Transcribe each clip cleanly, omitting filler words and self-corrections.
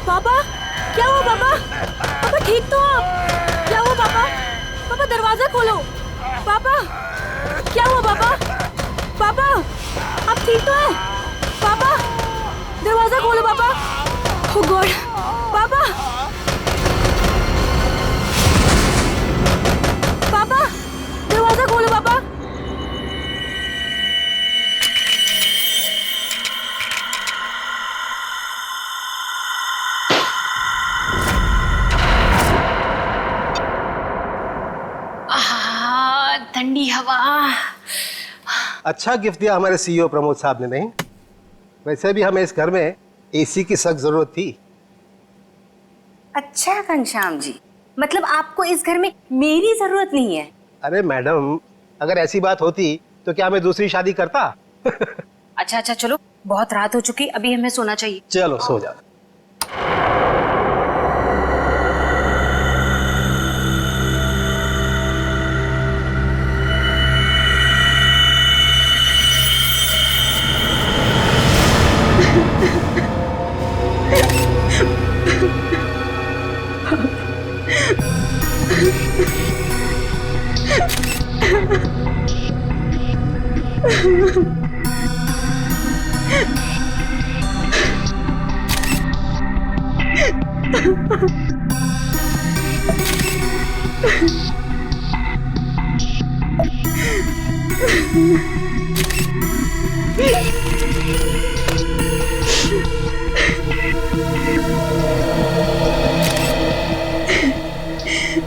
पापा क्या हुआ पापा? पापा ठीक तो आप? क्या हुआ पापा? पापा दरवाजा खोलो। पापा क्या हुआ पापा? पापा आप ठीक तो हैं? पापा दरवाजा खोलो पापा। ओह गॉड पापा। पापा दरवाजा खोलो पापा। ठंडी हवा। अच्छा गिफ्ट दिया हमारे सीईओ प्रमोद साहब ने। नहीं वैसे भी हमें इस घर में एसी की सख्त जरूरत थी। अच्छा घनश्याम जी, मतलब आपको इस घर में मेरी जरूरत नहीं है? अरे मैडम, अगर ऐसी बात होती तो क्या मैं दूसरी शादी करता? अच्छा अच्छा चलो, बहुत रात हो चुकी, अभी हमें सोना चाहिए। चलो सो जाओ।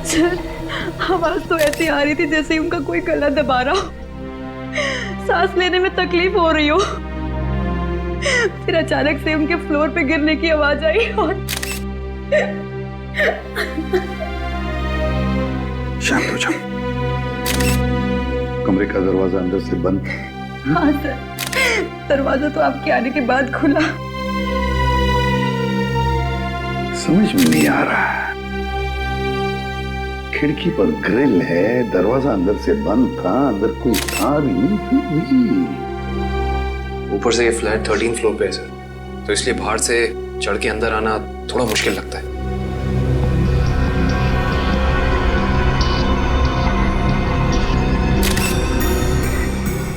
सर आवाज तो ऐसी आ रही थी जैसे उनका कोई गला दबा रहा हो, सांस लेने में तकलीफ हो रही हो। फिर अचानक से उनके फ्लोर पे गिरने की आवाज आई और शांत हो जाओ। कमरे का दरवाजा अंदर से बंद। हाँ सर, दरवाजा तो आपके आने के बाद खुला। समझ में नहीं आ रहा। खिड़की पर ग्रिल है, दरवाजा अंदर से बंद था, अंदर कोई था भी नहीं। फिर भी ऊपर से ये फ्लैट 13 फ्लोर पे है सर, तो इसलिए बाहर से चढ़ के अंदर आना थोड़ा मुश्किल लगता है।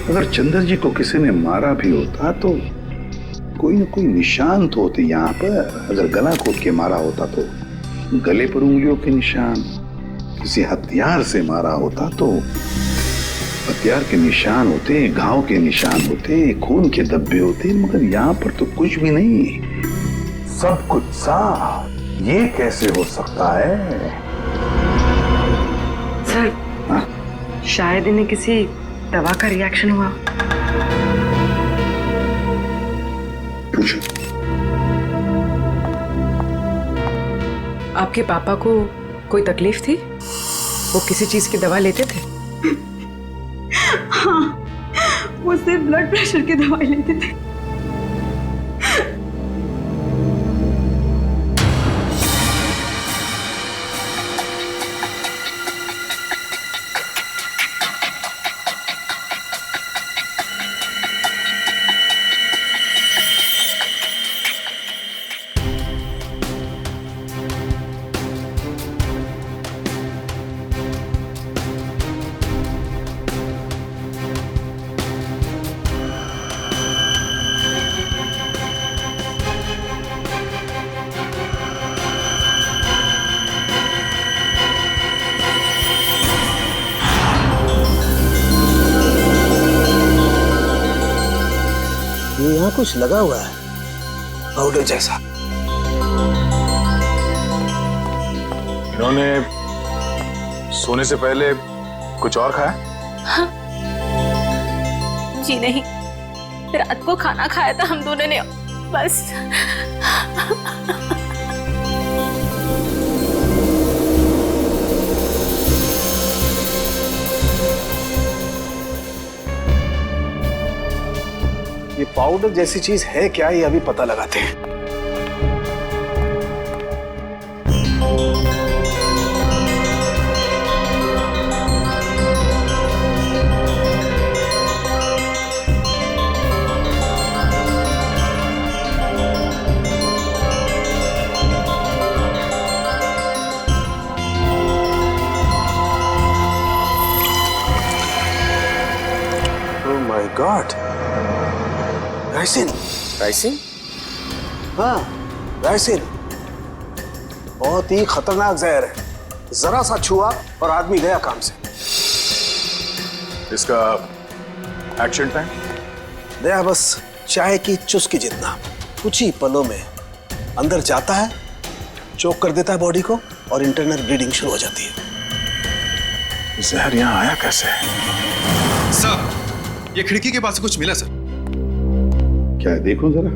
अगर चंद्र जी को किसी ने मारा भी होता तो कोई न कोई निशान तो होते यहाँ पर। अगर गला घोट के मारा होता तो गले पर उंगलियों के निशान, किसी हथियार से मारा होता तो हथियार के निशान होते, घाव के निशान होते, खून के धब्बे होते, मगर यहाँ पर तो कुछ भी नहीं, सब कुछ साफ। ये कैसे हो सकता है? सर हाँ? शायद इन्हें किसी दवा का रिएक्शन हुआ। पूछो। आपके पापा को कोई तकलीफ थी? वो किसी चीज की दवा लेते थे? हाँ, वो सिर्फ ब्लड प्रेशर की दवाई लेते थे। ये यहाँ कुछ लगा हुआ है पाउडर जैसा। इन्होंने सोने से पहले कुछ और खाया? हाँ। जी नहीं, रात को खाना खाया था हम दोनों ने, बस। ये पाउडर जैसी चीज है क्या, ये अभी पता लगाते हैं। रायसिन। राइसिन? हाँ, रायसिन बहुत ही खतरनाक जहर है। जरा सा छुआ और आदमी गया काम से। इसका एक्शन टाइम? दया बस चाय की चुस्की जितना, कुछ ही पलों में अंदर जाता है, चोक कर देता है बॉडी को और इंटरनल ब्लीडिंग शुरू हो जाती है। जहर यहाँ आया कैसे? सर, ये खिड़की के पास से कुछ मिला सर। क्या है, देखो जरा।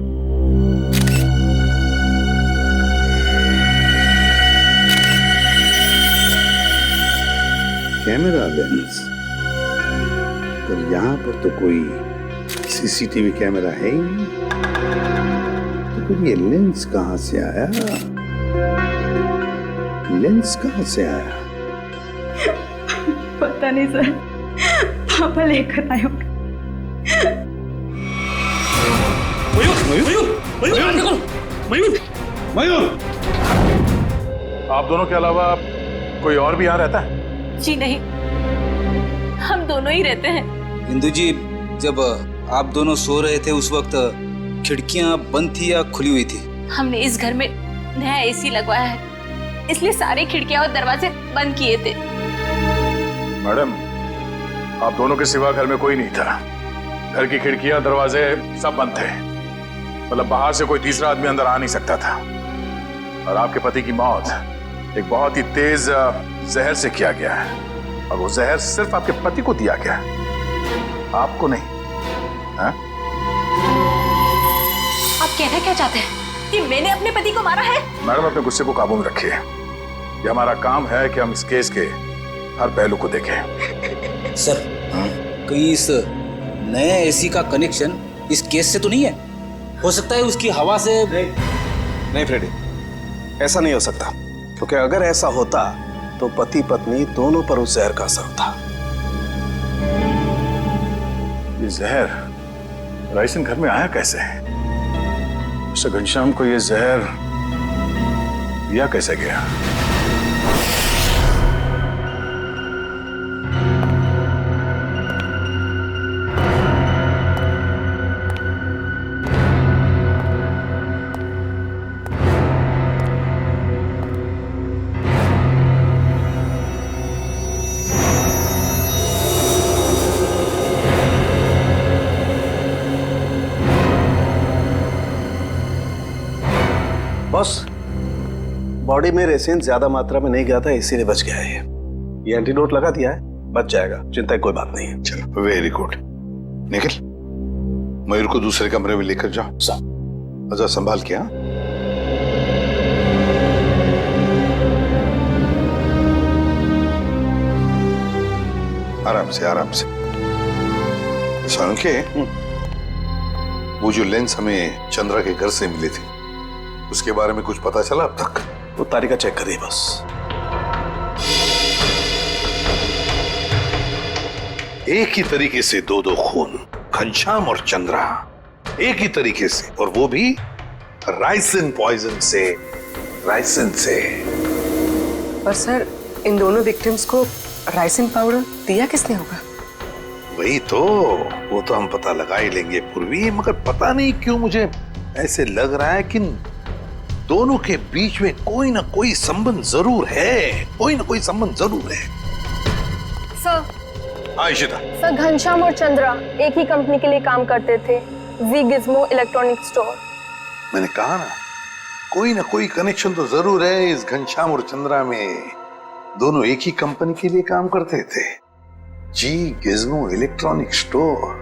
Camera lens. पर यहाँ पर तो कोई सीसीटीवी कैमरा है ही नहीं, तो फिर ये लेंस कहाँ से आया? लेंस कहाँ से आया? पता नहीं सर, पापा लेकर आए होंगे। मयूर! आप दोनों के अलावा कोई और भी यहाँ रहता है? जी नहीं, हम दोनों ही रहते हैं। इंदु जी, जब आप दोनों सो रहे थे उस वक्त खिड़कियां बंद थी या खुली हुई थी? हमने इस घर में नया एसी लगवाया है, इसलिए सारी खिड़कियां और दरवाजे बंद किए थे। मैडम, आप दोनों के सिवा घर में कोई नहीं था। घर की खिड़कियां दरवाजे सब बंद थे। मतलब बाहर से कोई तीसरा आदमी अंदर आ नहीं सकता था। और आपके पति की मौत एक बहुत ही तेज जहर से किया गया है, और वो जहर सिर्फ आपके पति को दिया गया है, आपको नहीं। हा? आप कहना क्या चाहते हैं कि मैंने अपने पति को मारा है? मैडम, अपने गुस्से को काबू में रखिए। ये हमारा काम है कि हम इस केस के हर पहलू को देखें। सर, कहीं इस नए एसी का कनेक्शन इस केस से तो नहीं है? हो सकता है उसकी हवा से। नहीं फ्रेडी, ऐसा नहीं हो सकता, क्योंकि अगर ऐसा होता तो पति पत्नी दोनों पर उस जहर का असर होता। ये जहर रायसिन घर में आया कैसे? मिस्टर घनश्याम को ये जहर दिया कैसे गया? बॉस, बॉडी में रेसिन ज्यादा मात्रा में नहीं गया था, इसीलिए बच गया है। ये एंटीडोट लगा दिया है, बच जाएगा, चिंता की कोई बात नहीं है। चलो, वेरी गुड। निखिल, मयूर को दूसरे कमरे में लेकर जाओ। अच्छा, संभाल के। हाँ, आराम से आराम से। के वो जो लेंस हमें चंद्रा के घर से मिले थे, उसके बारे में कुछ पता चला अब तक? वो तारिका चेक करिए बस। एक ही तरीके से दो खून, घनश्याम और चंद्रा, एक ही तरीके से, और वो भी रायसिन पॉइजन से। रायसिन से। पर सर, इन दोनों विक्टिम्स को रायसिन पाउडर दिया किसने होगा? वही तो, वो तो हम पता लगा ही लेंगे पूर्वी, मगर पता नहीं क्यों मुझे ऐसे लग रहा है कि दोनों के बीच में कोई ना कोई संबंध जरूर है, कोई ना कोई संबंध जरूर है। सर। हाँ इशिता। सर, घनश्याम और चंद्रा एक ही कंपनी के लिए काम करते थे, वी गिज़्मो इलेक्ट्रॉनिक स्टोर। मैंने कहा ना, कोई ना कोई कनेक्शन तो जरूर है इस घनश्याम और चंद्रा में। दोनों एक ही कंपनी के लिए काम करते थे, जी गिज़्मो इलेक्ट्रॉनिक स्टोर।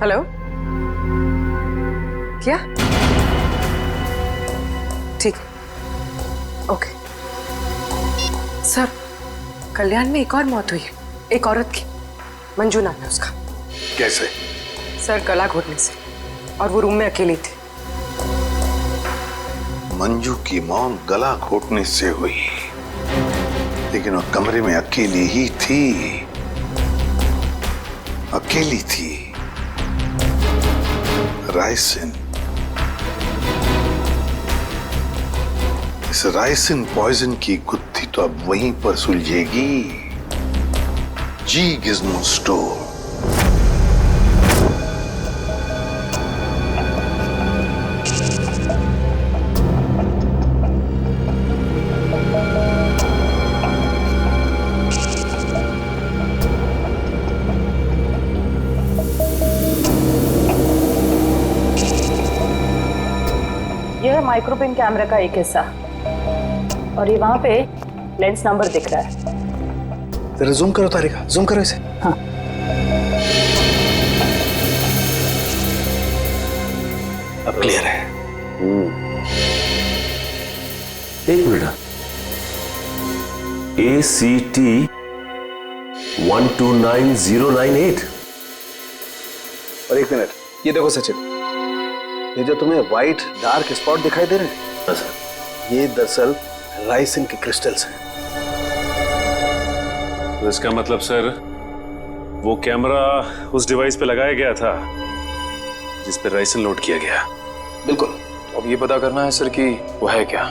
हेलो, क्या? ठीक, ओके। सर, कल्याण में एक और मौत हुई है, एक औरत की, मंजू नाम है उसका। कैसे? सर, गला घोटने से, और वो रूम में अकेली थी। मंजू की मौत गला घोटने से हुई, लेकिन वो कमरे में अकेली ही थी, अकेली थी। रायसिन, इस रायसिन पॉइजन की गुत्थी तो अब वहीं पर सुलझेगी, जी गिज़्मो स्टोर। माइक्रोपिन कैमरा का एक हिस्सा, और ये वहां पे लेंस नंबर दिख रहा है। जरा जूम करो तारिका, जूम करो इसे। हाँ। अब क्लियर है। एक मिनट, ACT 129098। और एक मिनट, ये देखो सचिन, ये जो तुम्हें व्हाइट डार्क स्पॉट दिखाई दे रहे हैं, ये दरअसल राइसिन के क्रिस्टल्स हैं। तो इसका मतलब सर, वो कैमरा उस डिवाइस पे लगाया गया था जिस पे राइसिन लोड किया गया। बिल्कुल। अब ये पता करना है सर कि वो है क्या।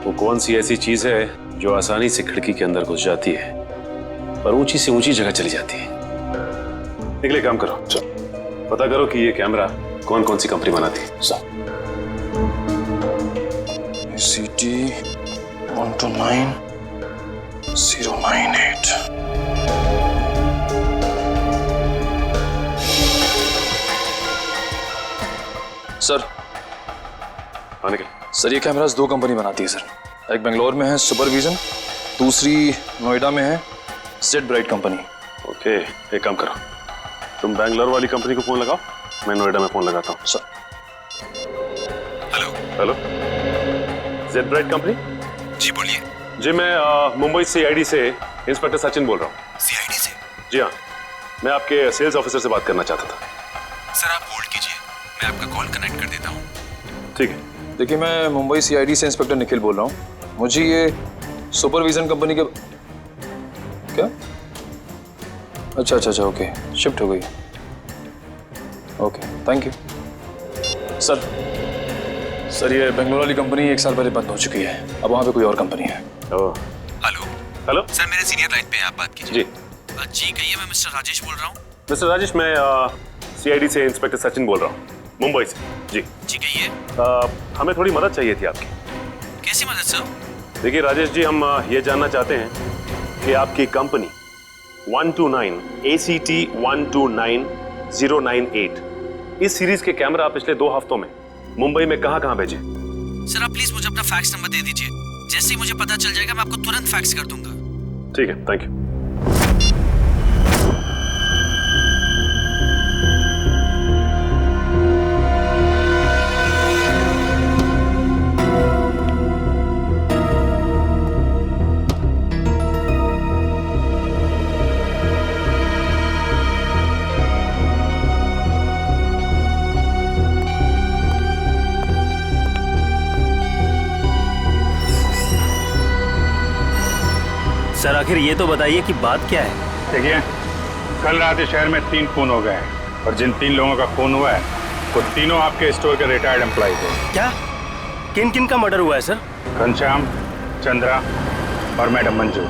वो कौन सी ऐसी चीज है जो आसानी से खिड़की के अंदर घुस जाती है और ऊंची से ऊंची जगह चली जाती है। निकले, काम करो, पता करो कि ये कैमरा कौन कौन सी कंपनी बनाती है। ACT 129098। सर, सर ये कैमरास 2 कंपनी बनाती है सर। एक बेंगलोर में है सुपरविजन, दूसरी नोएडा में है जेड ब्राइट कंपनी। ओके, एक काम करो, तुम बैंगलोर वाली कंपनी को फोन लगाओ, मैं नोएडा में फोन लगाता हूँ। Sir. Hello, Z Bright company? जी बोलिए। जी, मैं मुंबई CID से इंस्पेक्टर सचिन बोल रहा हूँ। CID से? जी हाँ, मैं आपके सेल्स ऑफिसर से बात करना चाहता था। सर आप होल्ड कीजिए, मैं आपका कॉल कनेक्ट कर देता हूँ। ठीक है। देखिए, मैं मुंबई CID से इंस्पेक्टर निखिल बोल रहा हूँ। मुझे ये सुपरविजन कंपनी के क्या? अच्छा, ओके, शिफ्ट हो गई। Okay, thank you. सर ये बेंगलोर वाली कंपनी 1 साल पहले बंद हो चुकी है, अब वहाँ पे कोई और कंपनी है। हेलो सर, मेरे सीनियर लाइन पे हैं, आप बात कीजिए। जी कहिए, मैं मिस्टर राजेश बोल रहा हूँ। मिस्टर राजेश, मैं CID से इंस्पेक्टर सचिन बोल रहा हूँ, मुंबई से। जी कहिए। हमें थोड़ी मदद चाहिए थी आपकी। कैसी मदद सर? देखिए राजेश जी, हम ये जानना चाहते हैं कि आपकी कंपनी ACT 129098 इस सीरीज के कैमरा पिछले 2 हफ्तों में मुंबई में कहां भेजे? सर आप प्लीज मुझे अपना फैक्स नंबर दे दीजिए, जैसे ही मुझे पता चल जाएगा मैं आपको तुरंत फैक्स कर दूंगा। ठीक है, थैंक यू। सर आखिर ये तो बताइए कि बात क्या है? देखिए, कल रात इस शहर में 3 खून हो गए हैं और जिन 3 लोगों का खून हुआ है वो तीनों आपके स्टोर के रिटायर्ड एम्प्लॉय थे। क्या? किन किन का मर्डर हुआ है सर? घनश्याम, चंद्रा और मैडम मंजू।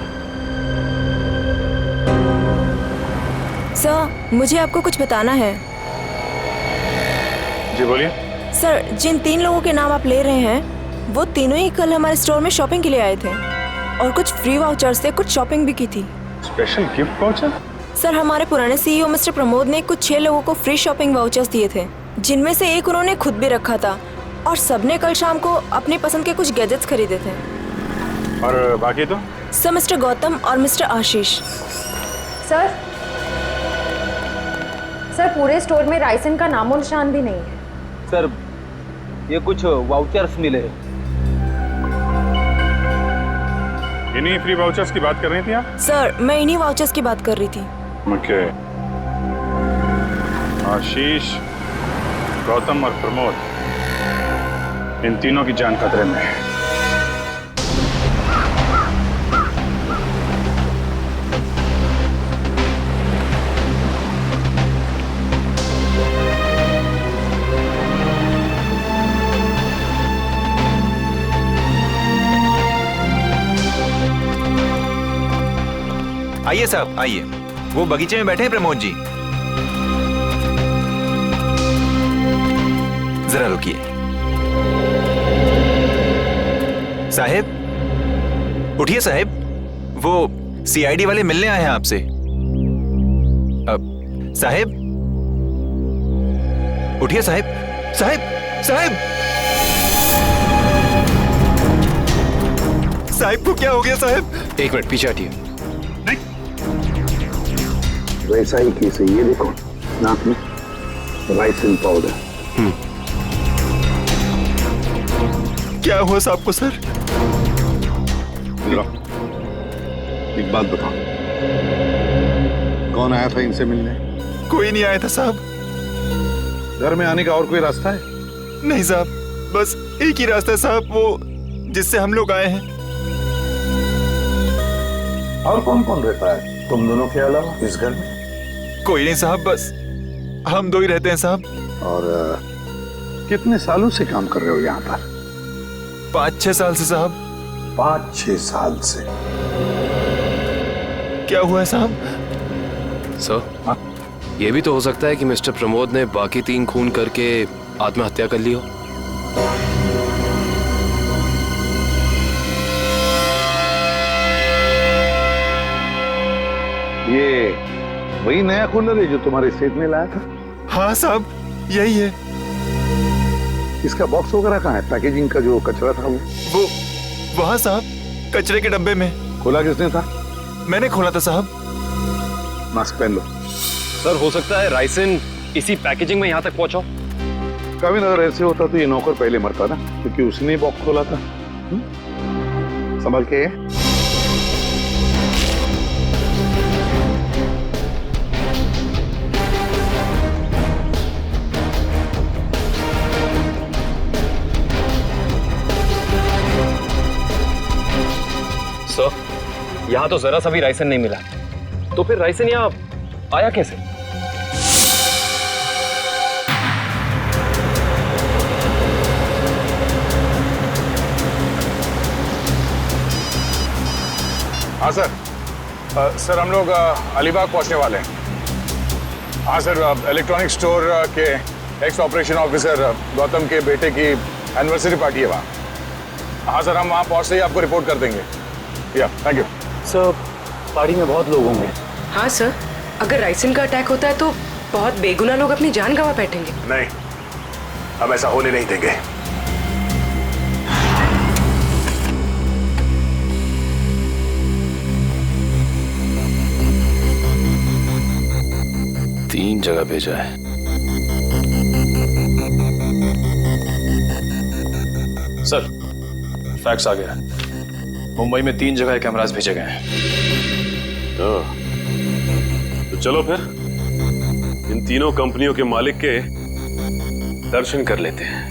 सर, मुझे आपको कुछ बताना है। जी बोलिए। सर, जिन 3 लोगों के नाम आप ले रहे हैं, वो तीनों ही कल हमारे स्टोर में शॉपिंग के लिए आए थे और कुछ फ्री वाउचर से कुछ शॉपिंग भी की थी। Special gift voucher? सर, हमारे पुराने CEO मिस्टर प्रमोद ने कुछ 6 लोगों को फ्री शॉपिंग वाउचर्स दिए थे, जिनमें से एक उन्होंने खुद भी रखा था और सबने कल शाम को अपनी पसंद के कुछ गैजेट्स खरीदे थे। और बाकी तो? सर, मिस्टर गौतम और मिस्टर आशीष। सर पूरे स्टोर में राइसन का नामो निशान भी नहीं है। सर ये कुछ वाउचर्स मिले। इन्हीं फ्री वाउचर्स की बात कर रही थी आप? सर, मैं इन्हीं वाउचर्स की बात कर रही थी। ओके। आशीष, गौतम और प्रमोद, इन तीनों की जान खतरे में है। आइए साहब, आइए। वो बगीचे में बैठे हैं प्रमोद जी। जरा रुकिए। साहब उठिए साहब, वो CID वाले मिलने आए हैं आपसे। साहब उठिए साहब। साहब साहब साहिब को क्या हो गया साहब? एक मिनट पीछे हटिए। वैसा ही केस है, ये देखो नाक में राइसिन पाउडर। क्या हुआ साहब को सर? एक बात बताओ, कौन आया था इनसे मिलने? कोई नहीं आया था साहब। घर में आने का और कोई रास्ता है? नहीं साहब, बस एक ही रास्ता है साहब, वो जिससे हम लोग आए हैं। और कौन कौन रहता है तुम दोनों के अलावा इस घर में? कोई नहीं साहब, बस हम दो ही रहते हैं साहब। और कितने सालों से काम कर रहे हो यहाँ पर? 5-6 साल से साहब। 5-6 साल से? क्या हुआ है साहब? सर, ये भी तो हो सकता है कि मिस्टर प्रमोद ने बाकी 3 खून करके आत्महत्या कर ली हो। ये वही नया कूलर है जो तुम्हारे सेठ ने लाया था? हाँ साहब, यही है। इसका बॉक्स वगैरह कहाँ है? पैकेजिंग का जो कचरा था वो वहाँ साहब, कचरे के डब्बे में। खोला किसने था? मैंने खोला था साहब। मास्क पहन लो। सर, हो सकता है राइसिन इसी पैकेजिंग में यहाँ तक पहुंचा। कभी अगर ऐसे होता तो ये नौकर पहले मरता ना, क्योंकि उसने बॉक्स खोला था। संभल के। सर, यहाँ तो जरा सा भी राइसन नहीं मिला, तो फिर राइसन यहाँ आया कैसे? हाँ सर। सर हम लोग अलीबाग पहुंचने वाले हैं। हाँ सर, इलेक्ट्रॉनिक स्टोर के एक्स ऑपरेशन ऑफिसर गौतम के बेटे की एनिवर्सरी पार्टी है वहाँ। हाँ सर, हम वहाँ पहुँचते ही आपको रिपोर्ट कर देंगे। या थैंक यू सर। पार्टी में बहुत लोग होंगे। हाँ सर, अगर राइसिन का अटैक होता है तो बहुत बेगुनाह लोग अपनी जान गंवा बैठेंगे। नहीं, हम ऐसा होने नहीं देंगे। तीन जगह भेजा है। सर, फैक्स आ गया है। मुंबई में 3 जगह कैमरास भेजे गए हैं। तो चलो फिर इन तीनों कंपनियों के मालिक के दर्शन कर लेते हैं।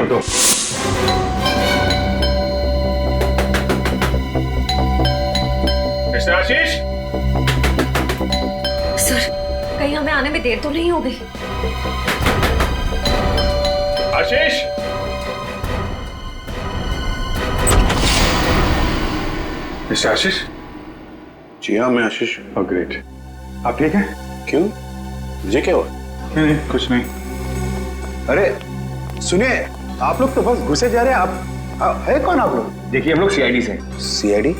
तो मिस्टर आशीष, सर, कहीं हमें आने में देर तो नहीं हो गई? आशीष, मिस्टर आशीष? जी हाँ, मैं आशीष। Oh great. आप ठीक हैं? क्यों? मुझे क्या हुआ? नहीं, कुछ नहीं। अरे सुनिए, आप लोग तो बस घुसे जा रहे हैं। आप है कौन आप लोग? देखिए, हम लोग सीआईडी से। सीआईडी?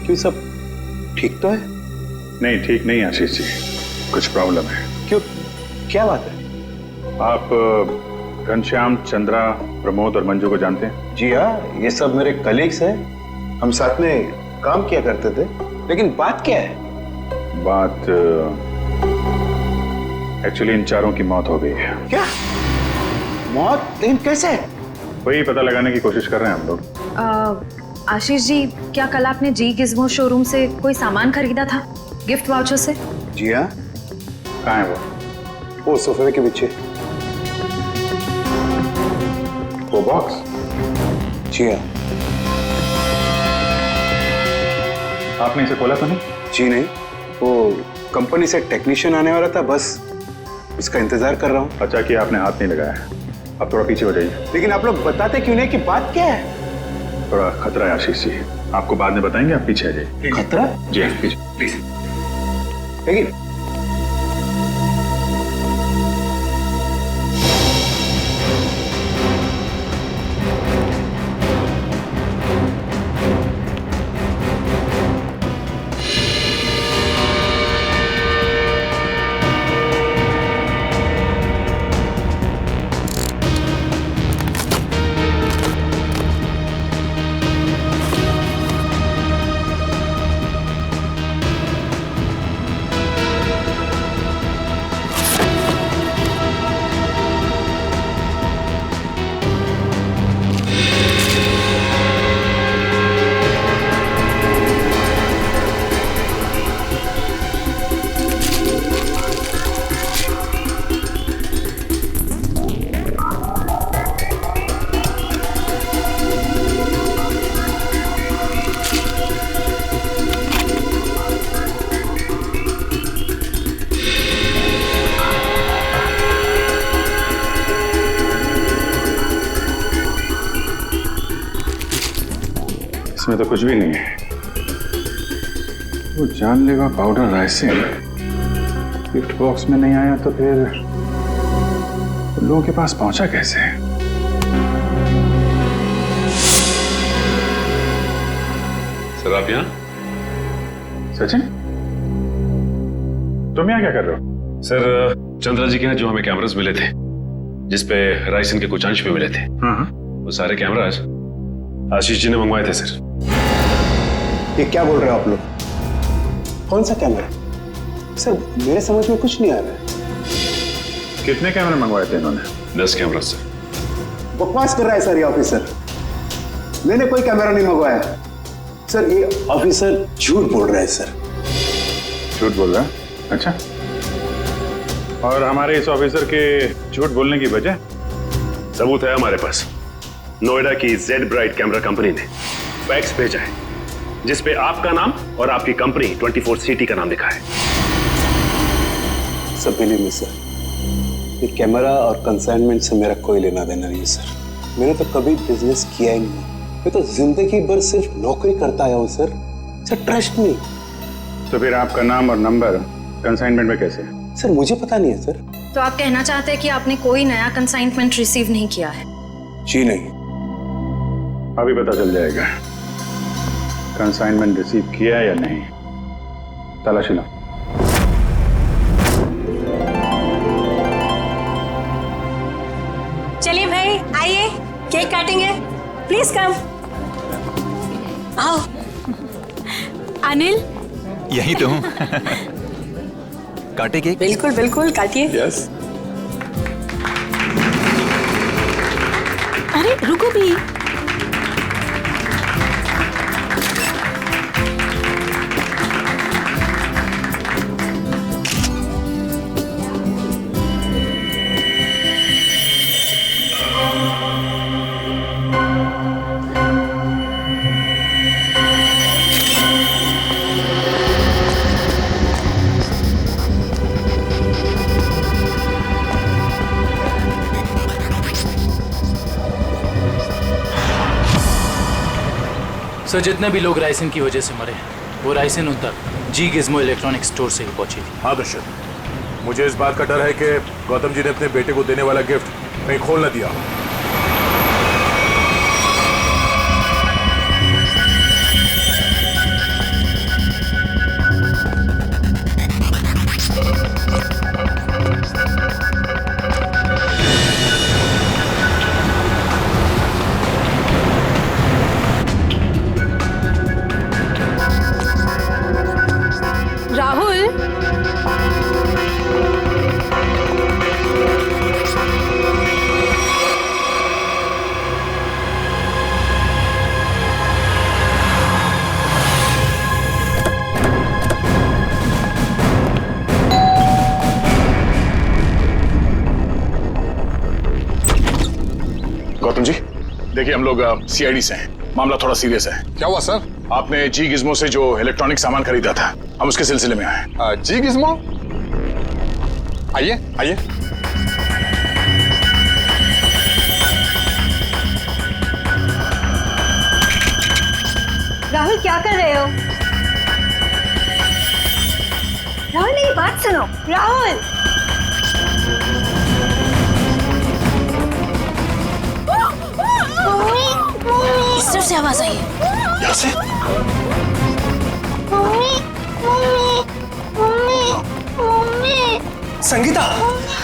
क्यों, सब ठीक तो है? नहीं, ठीक नहीं आशीष जी, कुछ प्रॉब्लम है। क्यों, क्या बात है? आप घनश्याम, चंद्रा, प्रमोद और मंजू को जानते हैं? जी हाँ, ये सब मेरे कलीग्स हैं। हम साथ में काम किया करते थे। लेकिन बात क्या है? बात एक्चुअली इन चारों की मौत हो गई है। क्या मौत? लेकिन कैसे? वही पता लगाने की कोशिश कर रहे हैं हम लोग। आशीष जी, क्या कल आपने जी गिज़्मो शोरूम से कोई सामान खरीदा था गिफ्ट वाउचर से? जी हाँ। कहाँ है वो सोफे के पीछे। वो बॉक्स? जी हाँ। आपने इसे खोला तो नहीं? जी नहीं, वो कंपनी से टेक्नीशियन आने वाला था, बस इसका इंतजार कर रहा हूँ। अच्छा कि आपने हाथ नहीं लगाया है। अब थोड़ा पीछे हो जाइए। लेकिन आप लोग बताते क्यों नहीं कि बात क्या है? थोड़ा खतरा है आशीष जी, आपको बाद में बताएंगे, आप पीछे आ जाइए। खतरा? जी हाँ, पीछे प्लीज। लेकिन इसमें तो कुछ भी नहीं है। वो जानलेवा पाउडर राइसिन गिफ्ट बॉक्स में नहीं आया तो फिर लोगों के पास पहुंचा कैसे? सर आप यहाँ? सचिन, तुम यहाँ क्या कर रहे हो? सर चंद्रा जी के यहाँ जो हमें कैमरास मिले थे जिसपे राइसन के कुछ अंश भी मिले थे, वो सारे कैमरास आशीष जी ने मंगवाए थे सर। ये क्या बोल रहे हो आप लोग? कौन सा कैमरा? सर मेरे समझ में कुछ नहीं आ रहा है। कितने कैमरे मंगवाए थे इन्होंने? 10 कैमरा सर। बकवास कर रहा है सर ये ऑफिसर। मैंने कोई कैमरा नहीं मंगवाया सर। ये ऑफिसर झूठ बोल रहा है सर। झूठ बोल रहा है? अच्छा, और हमारे इस ऑफिसर के झूठ बोलने की वजह? सबूत है हमारे पास। नोएडा की जेड ब्राइट कैमरा कंपनी ने फैक्स भेजा है जिसपे आपका नाम और आपकी कंपनी 24 सिटी का नाम लिखा है। सब बिलीव मी सर, ये कैमरा और कंसाइनमेंट से मेरा कोई लेना देना नहीं सर। मैंने तो कभी बिजनेस किया ही नहीं। मैं तो जिंदगी भर सिर्फ नौकरी करता आया हूँ सर। Sir trust me. तो फिर आपका नाम और नंबर कंसाइनमेंट में कैसे? सर मुझे पता नहीं है सर। तो आप कहना चाहते हैं कि आपने कोई नया कंसाइनमेंट रिसीव नहीं किया है? जी नहीं। अभी पता चल जाएगा कंसाइनमेंट रिसीव किया या नहीं। तलाशी लो। चलिए भाई आइए, केक काटेंगे। Please come. आओ। अनिल, यही तो हूँ। काटे केक? बिल्कुल बिल्कुल काटिए। यस। अरे रुको भी। सर जितने भी लोग राइसिन की वजह से मरे वो राइसिन उन तक जी गिज़्मो इलेक्ट्रॉनिक स्टोर से ही पहुंची थी। हाँ दर्शक, मुझे इस बात का डर है कि गौतम जी ने अपने बेटे को देने वाला गिफ्ट कहीं खोल न दिया। राहुल, गौतम जी देखिए, हम लोग सीआईडी से हैं। मामला थोड़ा सीरियस है। क्या हुआ सर? आपने जी गिज़्मो से जो इलेक्ट्रॉनिक सामान खरीदा था, हम उसके सिलसिले में आए। जी गिज़्मो? आइए आइए। राहुल क्या कर रहे हो? राहुल मेरी बात सुनो। राहुल इस तरफ से आवाज आई है। यहाँ से? Sangeeta,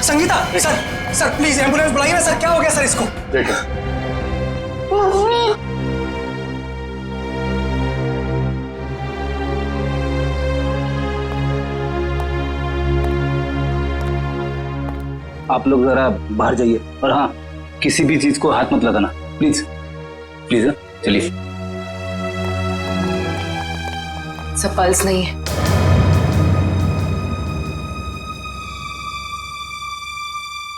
Sangeeta, sir, sir please ambulance बुलाइए ना सर। क्या हो गया सर इसको? देखो आप लोग जरा बाहर जाइए और हाँ, किसी भी चीज को हाथ मत लगाना प्लीज प्लीज। चलिए। सब पल्स नहीं है।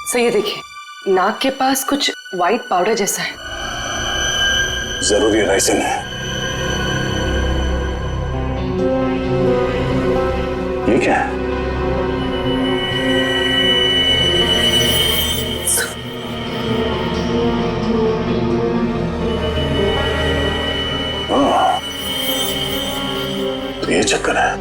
सर ये देखिए, नाक के पास कुछ व्हाइट पाउडर जैसा है। जरूरी राइसिन है। ये क्या है? चक्कर है।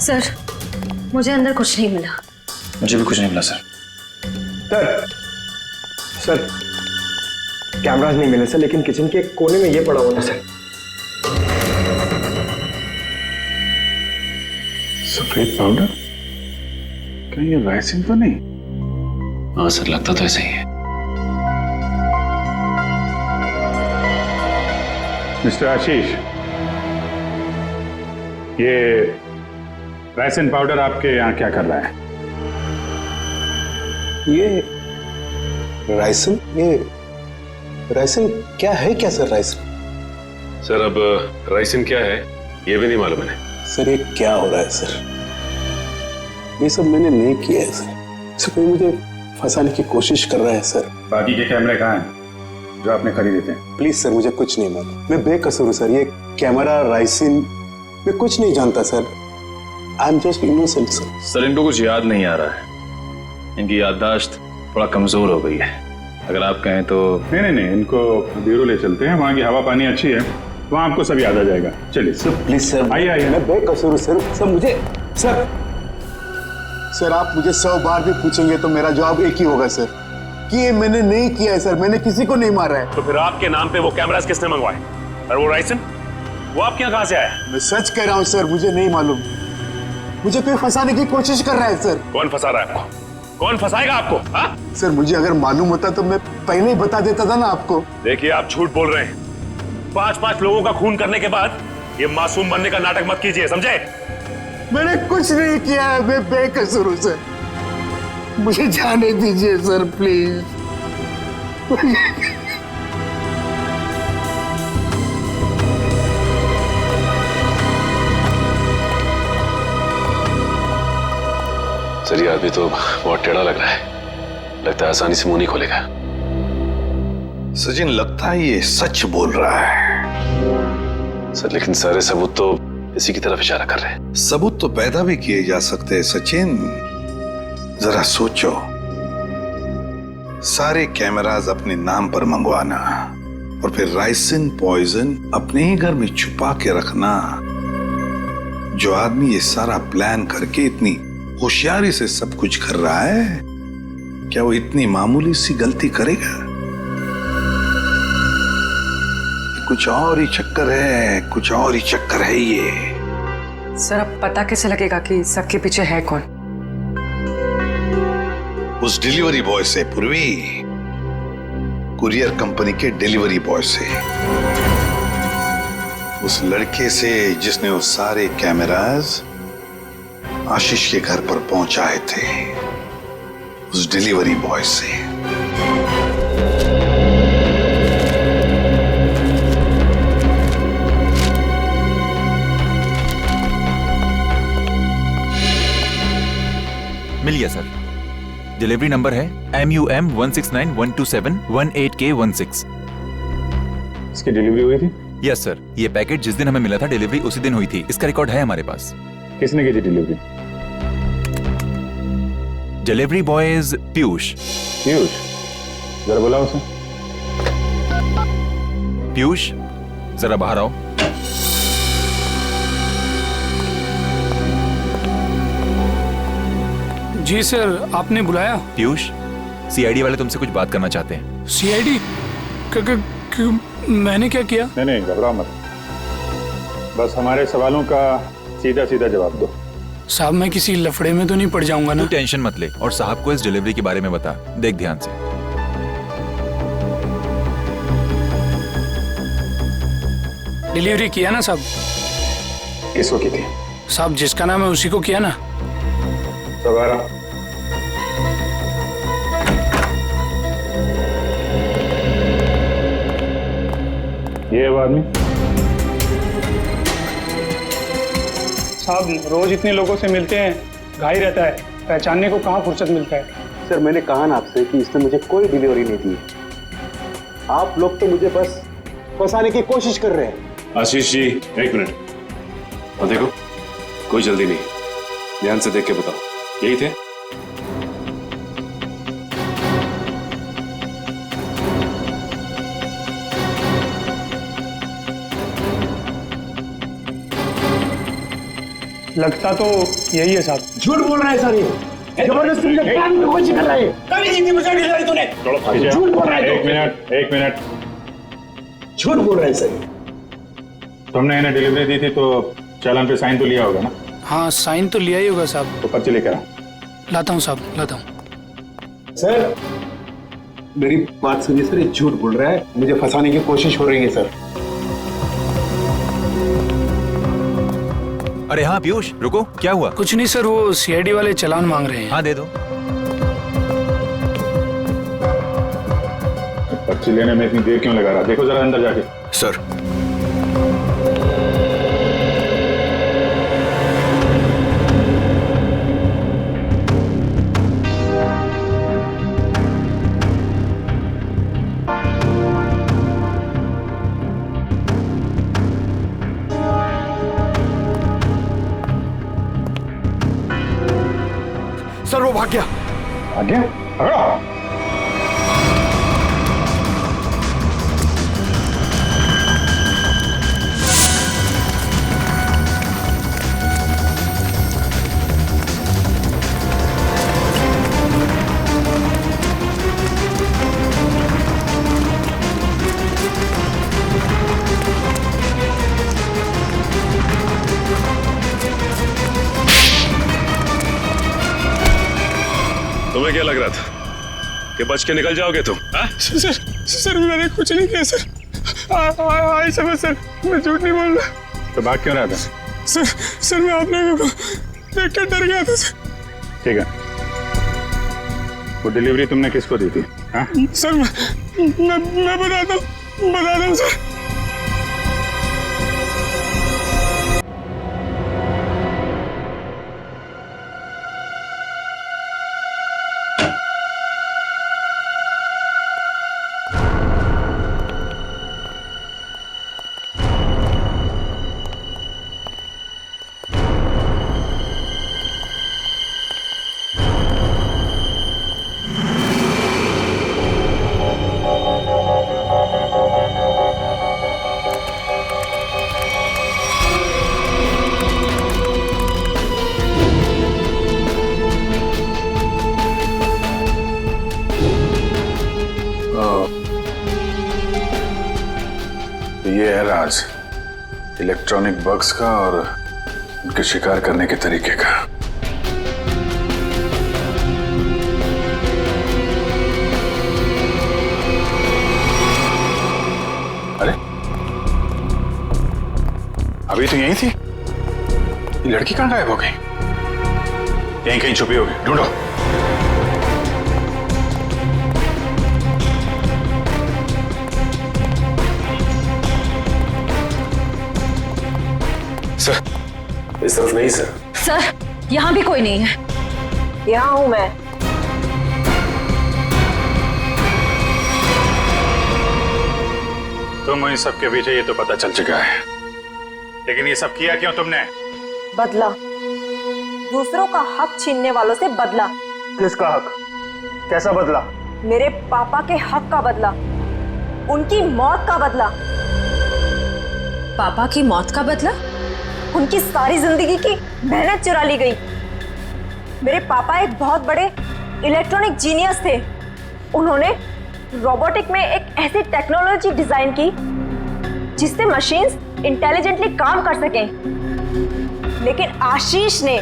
सर, मुझे अंदर कुछ नहीं मिला। मुझे भी कुछ नहीं मिला सर। सर कैमरास नहीं मिले सर, लेकिन किचन के कोने में ये पड़ा हुआ था सर। सफेद पाउडर? कहीं ये राइसिन तो नहीं? हाँ सर, लगता तो ऐसा ही है। मिस्टर आशीष, ये राइसिन पाउडर आपके यहाँ क्या कर रहा है? ये राइसिन, ये राइसिन क्या है? क्या सर राइसिन? सर अब राइसिन क्या है ये भी नहीं मालूम है। सर ये क्या हो रहा है सर? ये सब मैंने नहीं किया है सर। सर कोई मुझे फंसाने की कोशिश कर रहा है सर। बाकी के कैमरे कहाँ हैं जो आपने खरीदे थे? प्लीज सर, मुझे कुछ नहीं मालूम, मैं बेकसूर हूँ सर। ये कैमरा, राइसिन, मैं कुछ नहीं जानता sir. I am just innocent sir. Sir इनको कुछ याद नहीं आ रहा है, इनकी याददाश्त थोड़ा कमजोर हो गई है। अगर आप कहें तो नहीं, इनको ब्यूरो ले चलते हैं, वहाँ की हवा पानी अच्छी है, वहाँ आपको सब याद आ जाएगा। चलिए सर प्लीज सर, आइए। मैं बेकसूर हूँ सर। सर मुझे सर आप मुझे 100 बार भी पूछेंगे तो मेरा जवाब एक ही होगा सर, कि ये मैंने नहीं किया है सर। मैंने किसी को नहीं मारा है। तो फिर आपके नाम पे वो कैमरास किसने मंगवाए? और वो राइसिन वो आपके यहाँ कहाँ से आया? मैं सच कह रहा हूँ सर, मुझे नहीं मालूम। मुझे कोई फंसाने की कोशिश कर रहा है सर। कौन फंसा रहा है आपको? कौन फंसाएगा आपको? हाँ? सर मुझे अगर मालूम होता तो मैं पहले ही बता देता था ना आपको। देखिए आप झूठ बोल रहे हैं। 5-5 लोगों का खून करने के बाद ये मासूम बनने का नाटक मत कीजिए, समझे? मैंने कुछ नहीं किया है, मैं बेकसूर हूँ सर। मुझे जाने दीजिए सर प्लीज। सर ये आदमी तो बहुत टेढ़ा लग रहा है, लगता है आसानी से मुंह नहीं खोलेगा। सचिन, लगता है ये सच बोल रहा है। सर लेकिन सारे सबूत तो इसी की तरफ इशारा कर रहे हैं। सबूत तो पैदा भी किए जा सकते हैं सचिन। जरा सोचो, सारे कैमरास अपने नाम पर मंगवाना और फिर राइसिन पॉइजन अपने ही घर में छुपा के रखना। जो आदमी ये सारा प्लान करके इतनी होशियारी से सब कुछ कर रहा है, क्या वो इतनी मामूली सी गलती करेगा? कुछ और ही चक्कर है, कुछ और ही चक्कर है ये। सर अब पता कैसे लगेगा कि सबके पीछे है कौन? उस डिलीवरी बॉय से, पूर्वी, कुरियर कंपनी के डिलीवरी बॉय से, उस लड़के से जिसने वो सारे कैमरास आशीष के घर पर पहुंचाए थे, उस डिलीवरी बॉय से। मिल गया सर। डिलीवरी नंबर है MUM 169127128K16। इसकी डिलीवरी हुई थी? यस सर, ये पैकेट जिस दिन हमें मिला था डिलीवरी उसी दिन हुई थी। इसका रिकॉर्ड है हमारे पास। किसने की थी delivery? Delivery boy is Piyush. Piyush? जरा बुलाओ उसे। पीयूष जरा बाहर आओ। जी सर, आपने बुलाया? पीयूष, CID वाले तुमसे कुछ बात करना चाहते हैं। CID? मैंने क्या किया? नहीं, घबराओ मत, बस हमारे सवालों का सीधा सीधा जवाब दो। साहब मैं किसी लफड़े में तो नहीं पड़ जाऊंगा ना? तू टेंशन मत ले और साहब को इस डिलीवरी के बारे में बता। देख ध्यान से। डिलीवरी किया ना साहब? किसको की थी? साहब जिसका नाम है उसी को किया ना। दोबारा। ये वो आदमी? साहब रोज इतने लोगों से मिलते हैं, घाई रहता है, पहचानने को कहाँ फुर्सत मिलता है। सर मैंने कहा ना आपसे कि इसने मुझे कोई डिलीवरी नहीं दी। आप लोग तो मुझे बस फंसाने की कोशिश कर रहे हैं। आशीष जी, एक मिनट। और देखो, कोई जल्दी नहीं, ध्यान से देख के बताओ, यही थे? लगता तो यही है साहब। झूठ बोल रहा है सर, ये जबरदस्ती मुझे काम की कोशिश कर रहा है। कभी नहीं दी मुझे डिलीवरी तूने। झूठ बोल रहा है। एक मिनट। झूठ बोल रहा है सर। तुमने इन्हें डिलीवरी दी थी तो चालान पे साइन तो लिया होगा ना? हाँ साइन तो लिया ही होगा साहब। तो पर्ची लेकर आ। लाता हूँ साहब, लाता हूँ। सर मेरी बात सुनिए सर, ये झूठ बोल रहा है, मुझे फंसाने की कोशिश हो रही है सर। अरे हाँ पीयूष, रुको, क्या हुआ? कुछ नहीं सर, वो सीआईडी वाले चालान मांग रहे हैं। हाँ दे दो। पर्ची लेने में इतनी देर क्यों लगा रहा? देखो जरा अंदर जाके। सर सर वो भाग गया। भाग गया? पकड़ो। तुम्हें क्या लग रहा था कि बच के निकल जाओगे तुम? सर मैंने कुछ नहीं किया सर। आई समझ सर, मैं झूठ नहीं बोल रहा। तो भाग क्यों रहा था? सर मैं आप लोगों को देख कर डर गया था सर। ठीक है, वो डिलीवरी तुमने किसको दी थी? हाँ? सर मैं बताता हूँ सर। ये है राज इलेक्ट्रॉनिक बग्स का और उनके शिकार करने के तरीके का। अरे अभी तो यहीं थी, ये लड़की कहां गायब हो गई? यहीं कहीं छुपी होगी, ढूंढो। सर इस तरफ नहीं सर। सर यहाँ भी कोई नहीं है। यहाँ हूं मैं। तुम इन सब के पीछे ये तो पता चल चुका है, लेकिन ये सब किया क्यों तुमने? बदला, दूसरों का हक छीनने वालों से बदला। किसका हक? कैसा बदला? मेरे पापा के हक का बदला, उनकी मौत का बदला। पापा की मौत का बदला? उनकी सारी जिंदगी की मेहनत चुरा ली गई। मेरे पापा एक बहुत बड़े इलेक्ट्रॉनिक जीनियस थे। उन्होंने रोबोटिक में एक ऐसी टेक्नोलॉजी डिजाइन की जिससे मशीन्स इंटेलिजेंटली काम कर सकें। लेकिन आशीष ने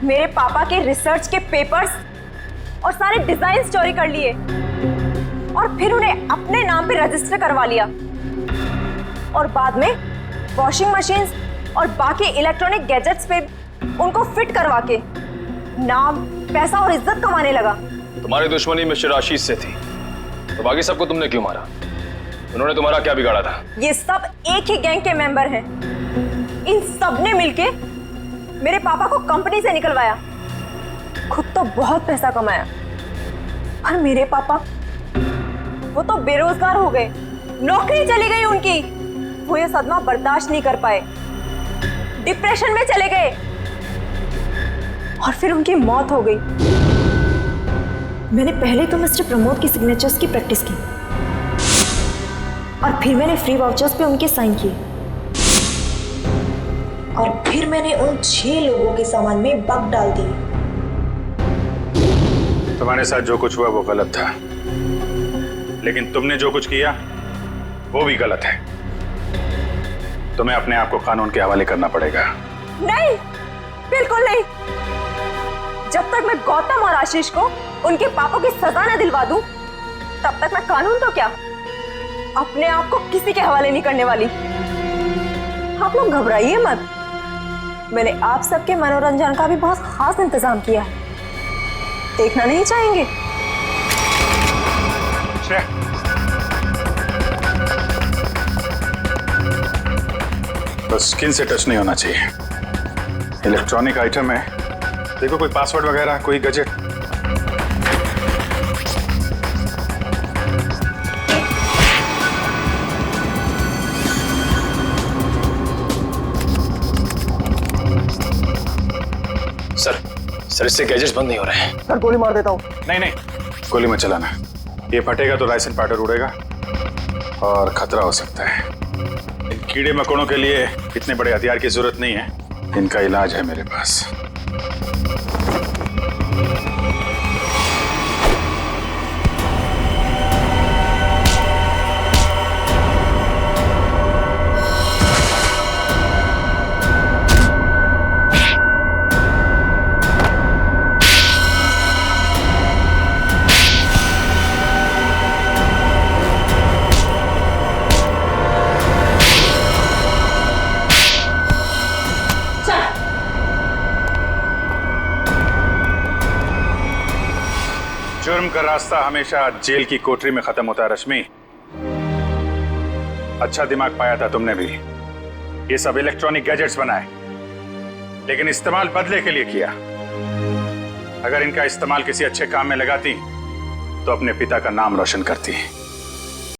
मेरे पापा के रिसर्च के पेपर्स और सारे डिजाइन चोरी कर लिए और फिर उन्हें अपने नाम पे रजिस्टर करवा लिया और बाद में वॉशिंग मशीन्स और बाकी इलेक्ट्रॉनिक गैजेट्स पे उनको फिट करवा के नाम, पैसा और इज्जत कमाने लगा। तुम्हारी दुश्मनी मिस्टर आशीष से थी, तो बाकी सबको तुमने क्यों मारा? उन्होंने तुम्हारा क्या बिगाड़ा था? ये सब एक ही गैंग के मेंबर हैं। इन सब ने मिलके मेरे पापा को कंपनी से निकलवाया, खुद तो बहुत पैसा कमाया, और मेरे पापा वो तो बेरोजगार हो गए, नौकरी चली गई उनकी। वो ये सदमा बर्दाश्त नहीं कर पाए, डिप्रेशन में चले गए और फिर उनकी मौत हो गई। मैंने पहले तो मिस्टर प्रमोद की सिग्नेचर्स की प्रैक्टिस की और फिर मैंने फ्री वाउचर्स पे उनके साइन किए और फिर मैंने उन 6 लोगों के सामान में बग डाल दिए। तुम्हारे साथ जो कुछ हुआ वो गलत था, लेकिन तुमने जो कुछ किया वो भी गलत है। तुम्हें अपने आप को कानून के हवाले करना पड़ेगा। नहीं, बिल्कुल नहीं। जब तक मैं गौतम और आशीष को उनके पापों की सजा न दिलवा दूं, तब तक मैं कानून तो क्या, अपने आप को किसी के हवाले नहीं करने वाली। आप लोग घबराइए मत, मैंने आप सबके मनोरंजन का भी बहुत खास इंतजाम किया है। देखना नहीं चाहेंगे? बस स्किन से टच नहीं होना चाहिए। इलेक्ट्रॉनिक आइटम है, देखो कोई पासवर्ड वगैरह, कोई गैजेट। सर इससे गैजेट्स बंद नहीं हो रहे हैं। सर गोली मार देता हूँ। नहीं नहीं, गोली मत चलाना, ये फटेगा तो राइसिन पाउडर उड़ेगा और खतरा हो सकता है। इन कीड़े मकोड़ों के लिए इतने बड़े हथियार की जरूरत नहीं है, इनका इलाज है मेरे पास। जुर्म का रास्ता हमेशा जेल की कोठरी में खत्म होता है रश्मि। अच्छा दिमाग पाया था तुमने भी। ये सब इलेक्ट्रॉनिक गैजेट्स बनाए, लेकिन इस्तेमाल बदले के लिए किया। अगर इनका इस्तेमाल किसी अच्छे काम में लगाती तो अपने पिता का नाम रोशन करती।